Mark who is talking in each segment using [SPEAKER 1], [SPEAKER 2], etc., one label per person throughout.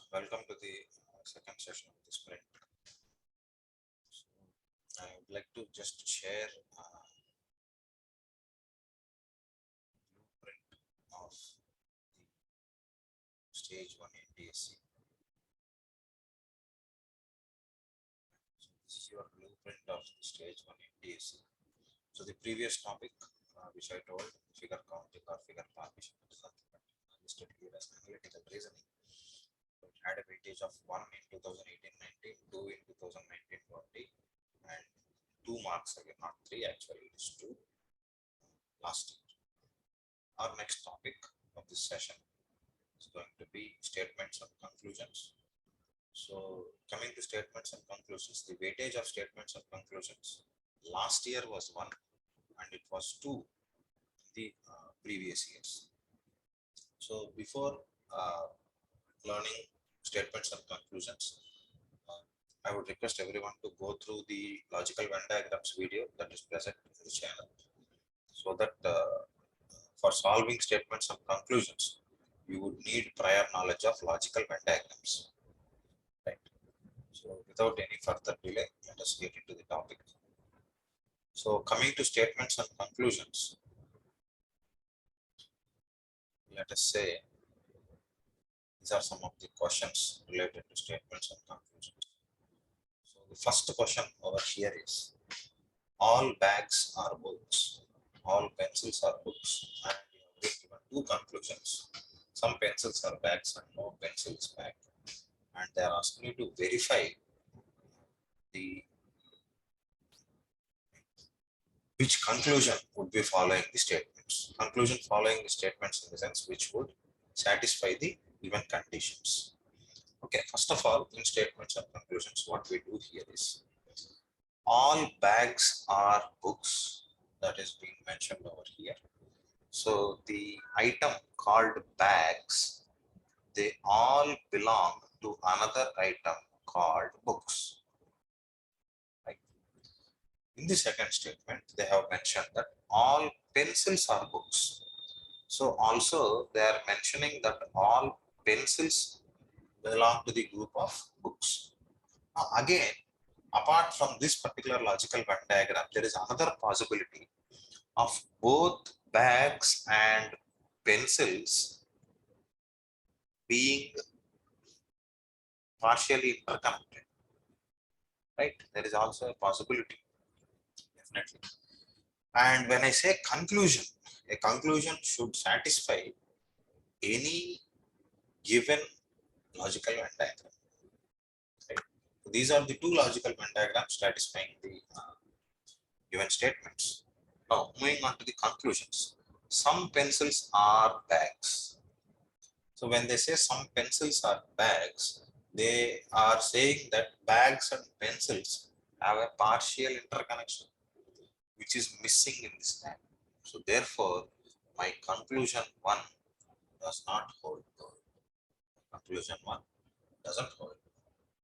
[SPEAKER 1] Welcome to the second session of the sprint. So, I would like to just share blueprint of the stage 1 NTSC. So this is your blueprint of the stage 1 NTSC. So the previous topic which I told, figure counting or figure partition, is nothing but listed here as analytical reasoning. So it had a weightage of 1 in 2018-19, 2 in 2019-20, and 2 marks again, not 3 actually, it is 2 last year. Our next topic of this session is going to be statements and conclusions. So coming to statements and conclusions, the weightage of statements and conclusions last year was 1 and it was 2 the previous years. So before learning statements and conclusions, I would request everyone to go through the logical Venn diagrams video that is present in the channel, so that for solving statements and conclusions, you would need prior knowledge of logical Venn diagrams. Right. So without any further delay, let us get into the topic. So coming to statements and conclusions, let us say these are some of the questions related to statements and conclusions. So the first question over here is, all bags are books, all pencils are books, and you have been given 2 conclusions. Some pencils are bags and no pencil is bag. And they are asking you to verify which conclusion would be following the statements. Conclusion following the statements in the sense which would satisfy the given conditions. Okay, first of all, in statements and conclusions, what we do here is, all bags are books, that is being mentioned over here. So the item called bags, they all belong to another item called books. Right? In the second statement, they have mentioned that all pencils are books. So also they are mentioning that all pencils belong to the group of books. Now again, apart from this particular logical Venn diagram, there is another possibility of both bags and pencils being partially interconnected. Right? There is also a possibility, definitely. And when I say conclusion, a conclusion should satisfy any given logical Venn diagram. Right? So these are the 2 logical Venn diagrams satisfying the given statements. Now, moving on to the conclusions. Some pencils are bags. So when they say some pencils are bags, they are saying that bags and pencils have a partial interconnection, which is missing in this map. So therefore, my conclusion 1 does not hold. Conclusion 1 doesn't hold.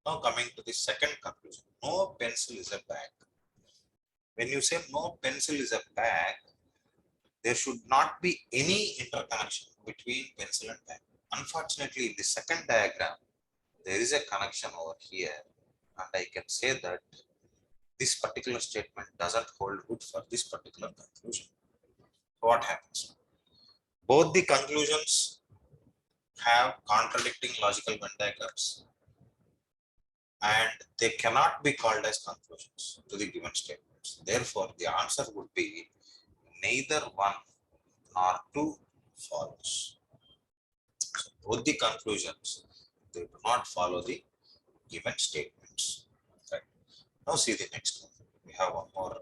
[SPEAKER 1] Now coming to the second conclusion, no pencil is a bag. When you say no pencil is a bag, there should not be any interconnection between pencil and bag. Unfortunately, in the second diagram, there is a connection over here, and I can say that this particular statement doesn't hold good for this particular conclusion. So what happens? Both the conclusions have contradicting logical Venn diagrams, and they cannot be called as conclusions to the given statements. Therefore, the answer would be neither 1 nor 2 follows. So both the conclusions, they do not follow the given statements. Right. Now see the next one. We have one more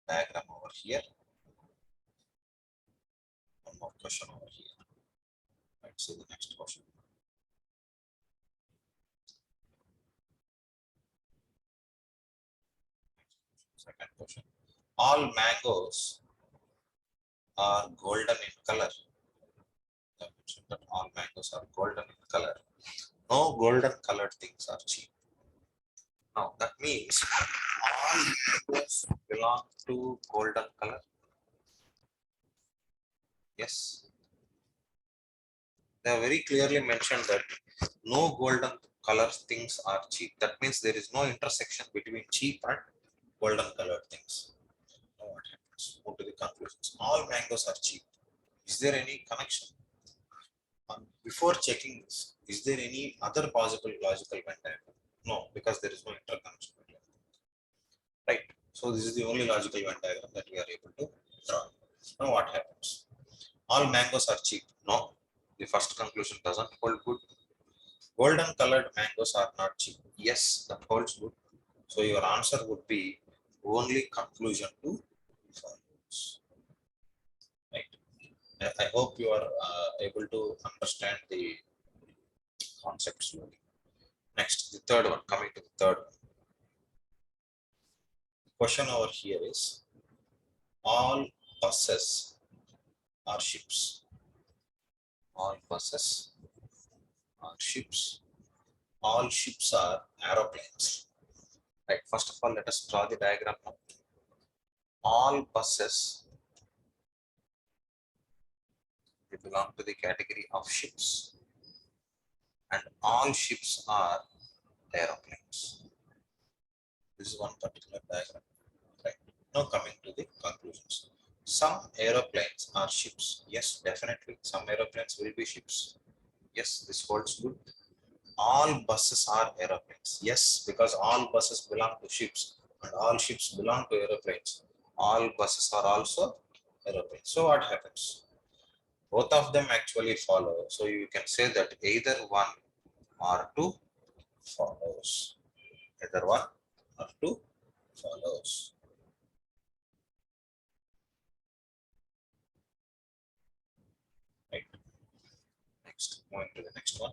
[SPEAKER 1] diagram over here. One more question over here. Let's see the next question. Second question. All mangoes are golden in color. I mentioned that all mangoes are golden in color. No golden colored things are cheap. Now that means all mangoes belong to golden color. Yes. They have very clearly mentioned that no golden color things are cheap. That means there is no intersection between cheap and golden colored things. Now what happens? Go to the conclusions. All mangoes are cheap. Is there any connection? Before checking this, is there any other possible logical Venn diagram? No, because there is no interconnection. Right. So this is the only logical Venn diagram that we are able to draw. Now what happens? All mangoes are cheap. No, the first conclusion doesn't hold good. Golden colored mangoes are not cheap. Yes, that holds good. So your answer would be only conclusion two follows. Right. I hope you are able to understand the concept slowly. Next, the third one. Coming to the third one. The question over here is: all buses are ships. All buses are ships. All ships are aeroplanes. Right. First of all, let us draw the diagram now. All buses, they belong to the category of ships, and all ships are aeroplanes. This is one particular diagram. Right. Now coming to the conclusions. Some aeroplanes are ships. Yes, definitely. Some aeroplanes will be ships. Yes, this holds good. All buses are aeroplanes. Yes, because all buses belong to ships and all ships belong to aeroplanes. All buses are also aeroplanes. So what happens? Both of them actually follow. So you can say that either one or two follows. Either one or two follows. Right. Next, moving to the next one.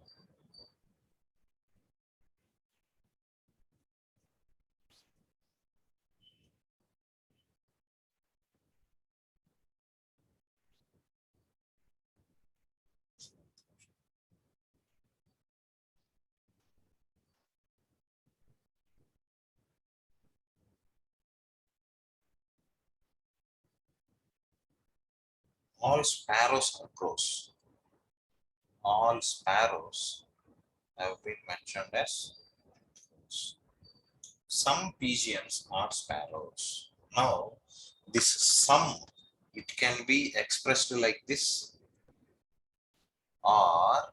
[SPEAKER 1] All sparrows are crows. All sparrows have been mentioned as crows. Some pigeons are sparrows. Now, this sum, it can be expressed like this, or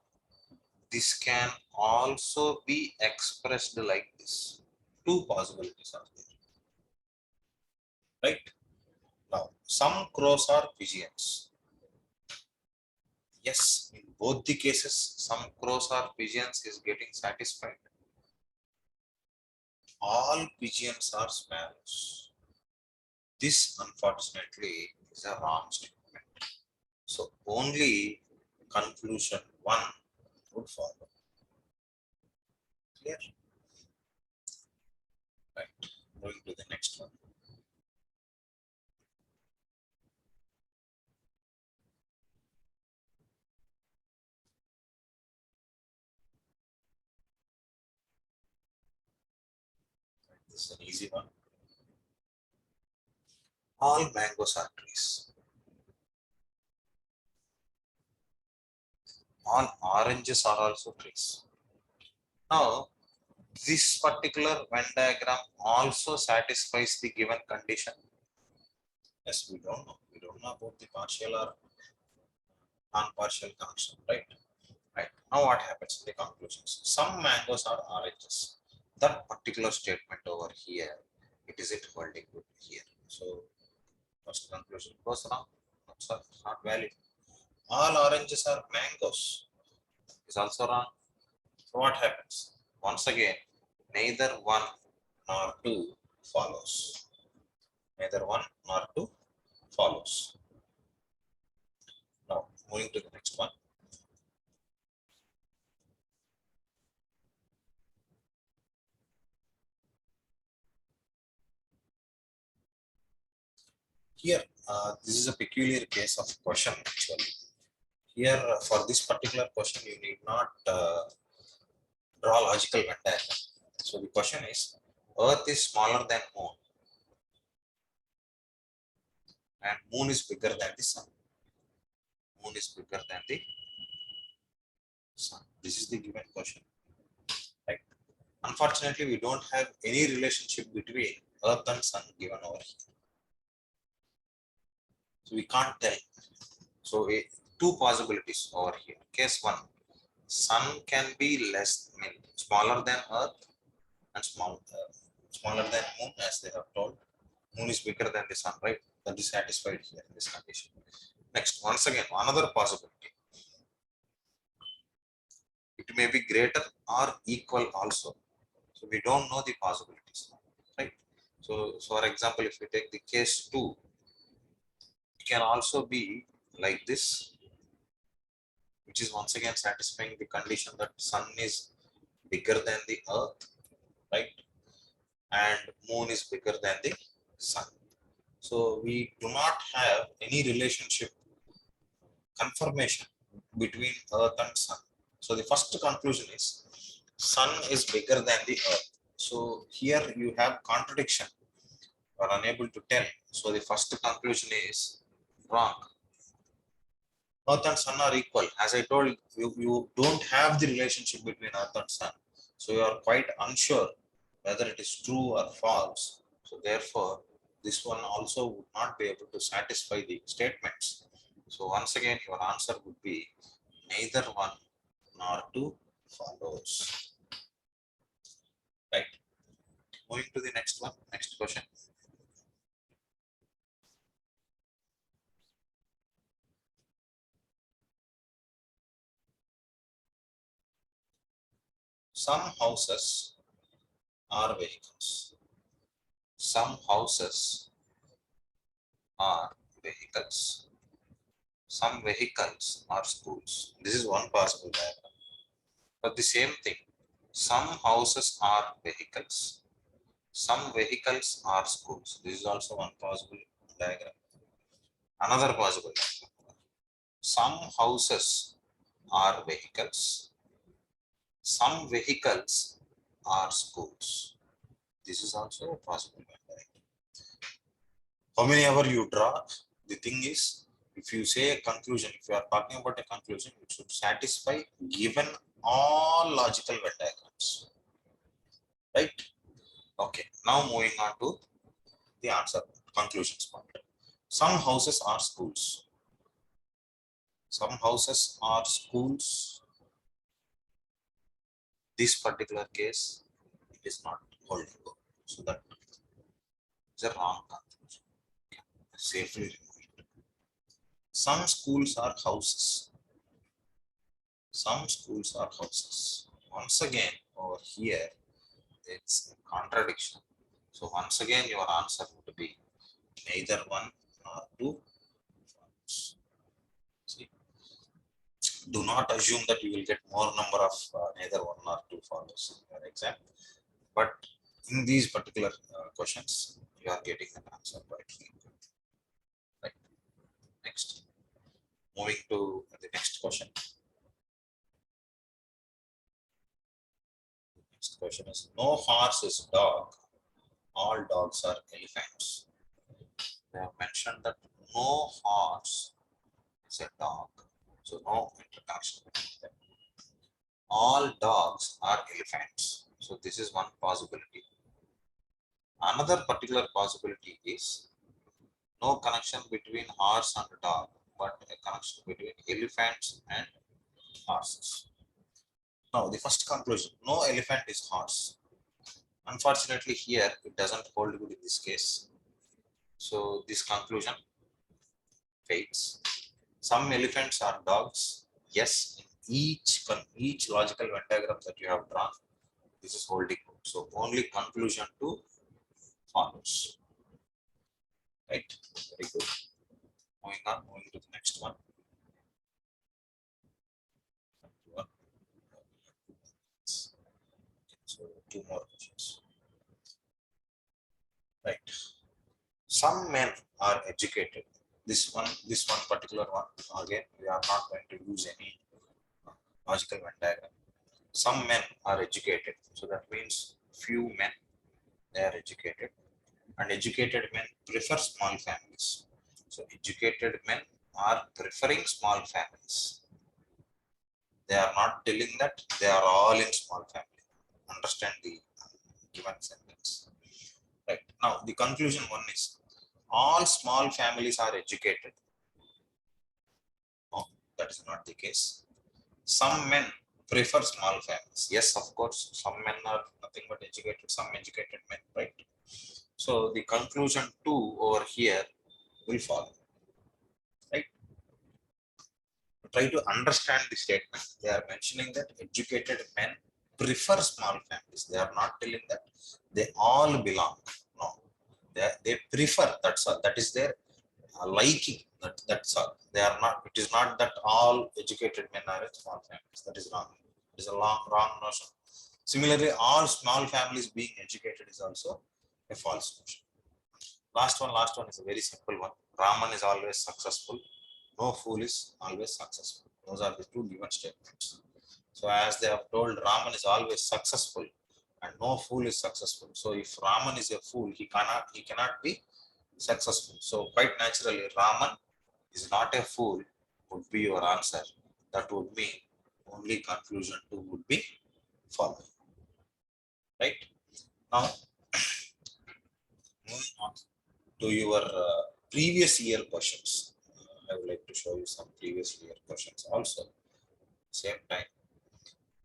[SPEAKER 1] this can also be expressed like this. Two possibilities are there. Right? Now, some crows are pigeons. Yes, in both the cases, some crows or pigeons is getting satisfied. All pigeons are sparrows. This, unfortunately, is a wrong statement. So, only conclusion one would follow. Clear? Right. Moving to the next one. This is an easy one. All mangoes are trees. All oranges are also trees. Now, this particular Venn diagram also satisfies the given condition. Yes, we don't know. We don't know about the partial or non-partial connection, right? Right. Now what happens in the conclusions? Some mangoes are oranges. That particular statement over here, it isn't holding good here. So first conclusion goes wrong. It's not valid. All oranges are mangoes is also wrong. So what happens? Once again, neither one nor two follows. Neither one nor two follows. Now moving to the next one. Here, this is a peculiar case of question actually. Here, for this particular question, you need not draw logical Venn diagram. So the question is, Earth is smaller than Moon, and Moon is bigger than the Sun. Moon is bigger than the Sun. This is the given question. question. Right? Unfortunately, we don't have any relationship between Earth and Sun given over here. So we can't tell. So two possibilities over here. Case one, Sun can be smaller than Earth and smaller than Moon, as they have told. Moon is bigger than the Sun, right? That is satisfied here in this condition. Next, once again, another possibility. It may be greater or equal also. So we don't know the possibilities, right? So for example, if we take the case 2, it can also be like this, which is once again satisfying the condition that Sun is bigger than the Earth, right? And Moon is bigger than the Sun. So we do not have any relationship confirmation between Earth and Sun. So the first conclusion is Sun is bigger than the Earth. So here you have contradiction or unable to tell. So the first conclusion is wrong. Earth and Sun are equal. As I told you, you don't have the relationship between Earth and Sun. So you are quite unsure whether it is true or false. So therefore, this one also would not be able to satisfy the statements. So once again, your answer would be neither one nor two follows. Right. Moving to the next one, next question. Some houses are vehicles. Some houses are vehicles. Some vehicles are schools. This is one possible diagram. But the same thing, some houses are vehicles. Some vehicles are schools. This is also one possible diagram. Another possible diagram. Some houses are vehicles. Some vehicles are schools. This is also a possible diagram. How many ever you draw, the thing is, if you say a conclusion, if you are talking about a conclusion, it should satisfy given all logical Venn diagrams. Right? Okay, now moving on to the answer, conclusions part. Some houses are schools. Some houses are schools. This particular case, it is not holding good. So that is a wrong conclusion. Safely remove it. Some schools are houses. Some schools are houses. Once again, over here, it's a contradiction. So once again, your answer would be neither one nor two. See, do not assume that you will get more number of neither one nor two follows in your exam. But in these particular questions, you are getting an answer quite frequently. Right. Next, moving to the next question. Next question is: no horse is dog. All dogs are elephants. They have mentioned that no horse is a dog. So no interconnection between them. All dogs are elephants. So this is one possibility. Another particular possibility is no connection between horse and dog, but a connection between elephants and horses. Now, the first conclusion, no elephant is horse. Unfortunately, here it doesn't hold good in this case. So this conclusion fades. Some elephants are dogs. Yes, in each logical Venn diagram that you have drawn, this is holding good. So only conclusion 2 follows. Right? Very good. Moving to the next one. So two more questions. Right. Some men are educated. This one particular one, again, we are not going to use any logical Venn diagram. Some men are educated. So that means few men, they are educated. And educated men prefer small families. So educated men are preferring small families. They are not telling that they are all in small family. Understand the given sentence. Right. Now, the conclusion one is all small families are educated. No, that is not the case. Some men prefer small families. Yes, of course, some men are nothing but educated, some educated men, right? So the conclusion two over here will follow, right? Try to understand the statement. They are mentioning that educated men prefer small families. They are not telling that they all belong. No, they prefer. That's all. That is their liking. That's all. They are not. It is not that all educated men are in small families. That is wrong. It is a wrong notion. Similarly, all small families being educated is also a false notion. Last one is a very simple one. Raman is always successful. No fool is always successful. Those are the two given statements. So as they have told, Raman is always successful and no fool is successful. So if Raman is a fool, he cannot be successful. So quite naturally, Raman is not a fool would be your answer. That would mean only conclusion two would be following. Right? Now, moving on to your previous year questions. I would like to show you some previous year questions also. Same time.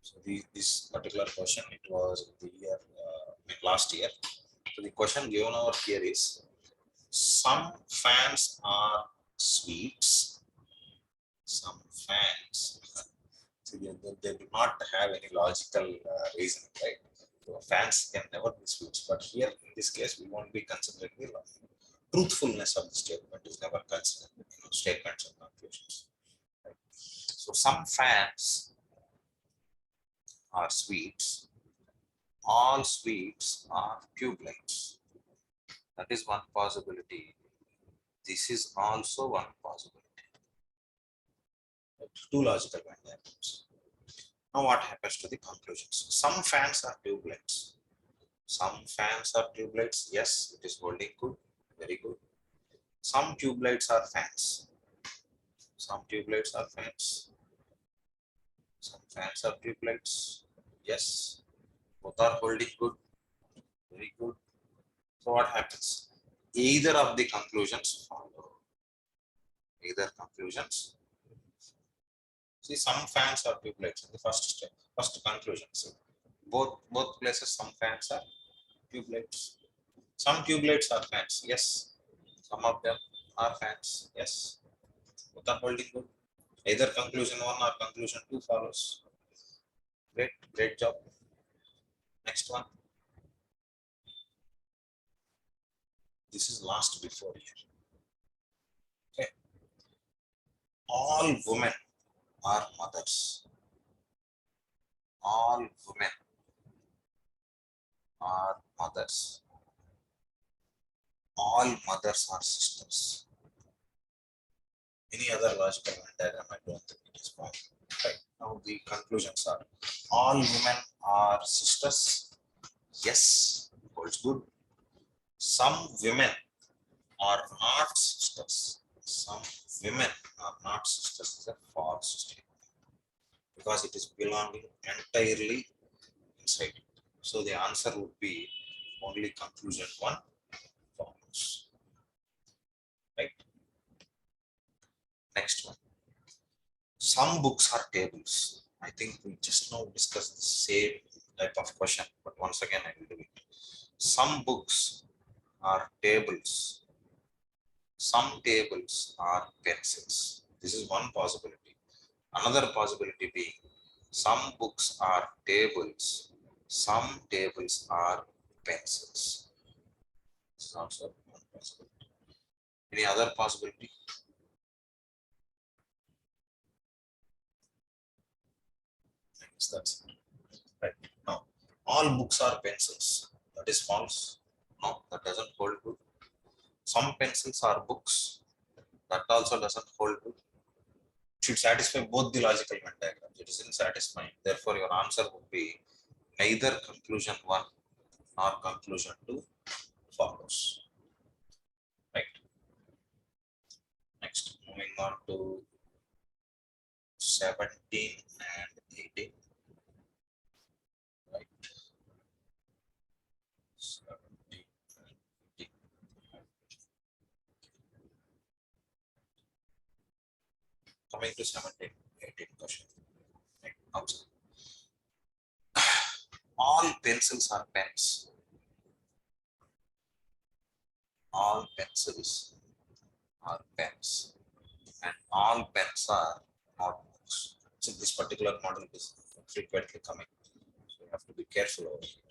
[SPEAKER 1] So this particular question, it was the year last year. So the question given over here is: some fans are sweets. Some fans, see, they do not have any logical reason, right? So fans can never be sweets, but here in this case, we won't be considering the truthfulness of the statement is never considered. Statements and conclusions. Right? So some fans are sweets. All sweets are tubelights. That is one possibility. This is also one possibility. Right? Two logical Venn diagrams. Now what happens to the conclusions? Some fans are tubelights. Some fans are tubelights. Yes, it is holding good. Very good. Some tubelights are fans. Some tubelights are fans. Some fans are tubelights. Yes. Both are holding good. Very good. So what happens? Either of the conclusions follow. Either conclusions. See, some fans are tubelights in the first step, first conclusion. So both places, some fans are tubelights. Some tubelights are fans. Yes. Some of them are fans. Yes. Both are holding good. Either conclusion one or conclusion two follows. Great job. Next one. This is last before here. Okay. All women are mothers. All women are mothers. All mothers are sisters. Any other logical Venn diagram, I don't think it is fine. Right. Now the conclusions are: all women are sisters. Yes, holds good. Some women are not sisters. Some women are not sisters is a false statement because it is belonging entirely inside it. So the answer would be only conclusion one follows. Right. Next one. Some books are tables. I think we just now discussed the same type of question, but once again I will do it. Some books are tables. Some tables are pencils. This is one possibility. Another possibility being some books are tables. Some tables are pencils. This is also one possibility. Any other possibility? That's it. Right. Now, all books are pencils. That is false. No, that doesn't hold good. Some pencils are books. That also doesn't hold good. It should satisfy both the logical Venn diagrams. It isn't satisfying. Therefore, your answer would be neither conclusion one nor conclusion two follows. Right. Next, moving on to 17 and Coming to 17, 18 question. Right. All pencils are pens. All pencils are pens. And all pens are notebooks. So this particular model is frequently coming. So you have to be careful over here.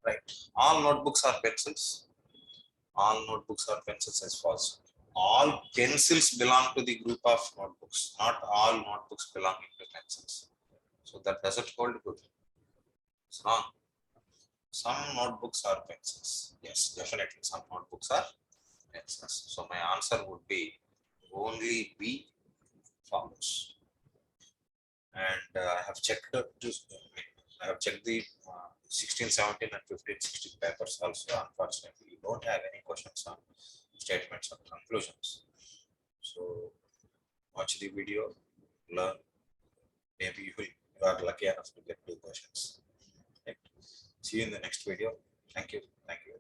[SPEAKER 1] Right. All notebooks are pencils. All notebooks are pencils is false. All pencils belong to the group of notebooks. Not all notebooks belonging to pencils. So that doesn't hold good. It's wrong. Some notebooks are pencils. Yes, definitely some notebooks are pencils. So my answer would be only B follows. And I have checked the 16, 17 and 15, 16 papers also. Unfortunately, you don't have any questions on statements or conclusions. So watch the video, learn. Maybe you are lucky enough to get 2 questions. Right. See you in the next video. Thank you. Thank you.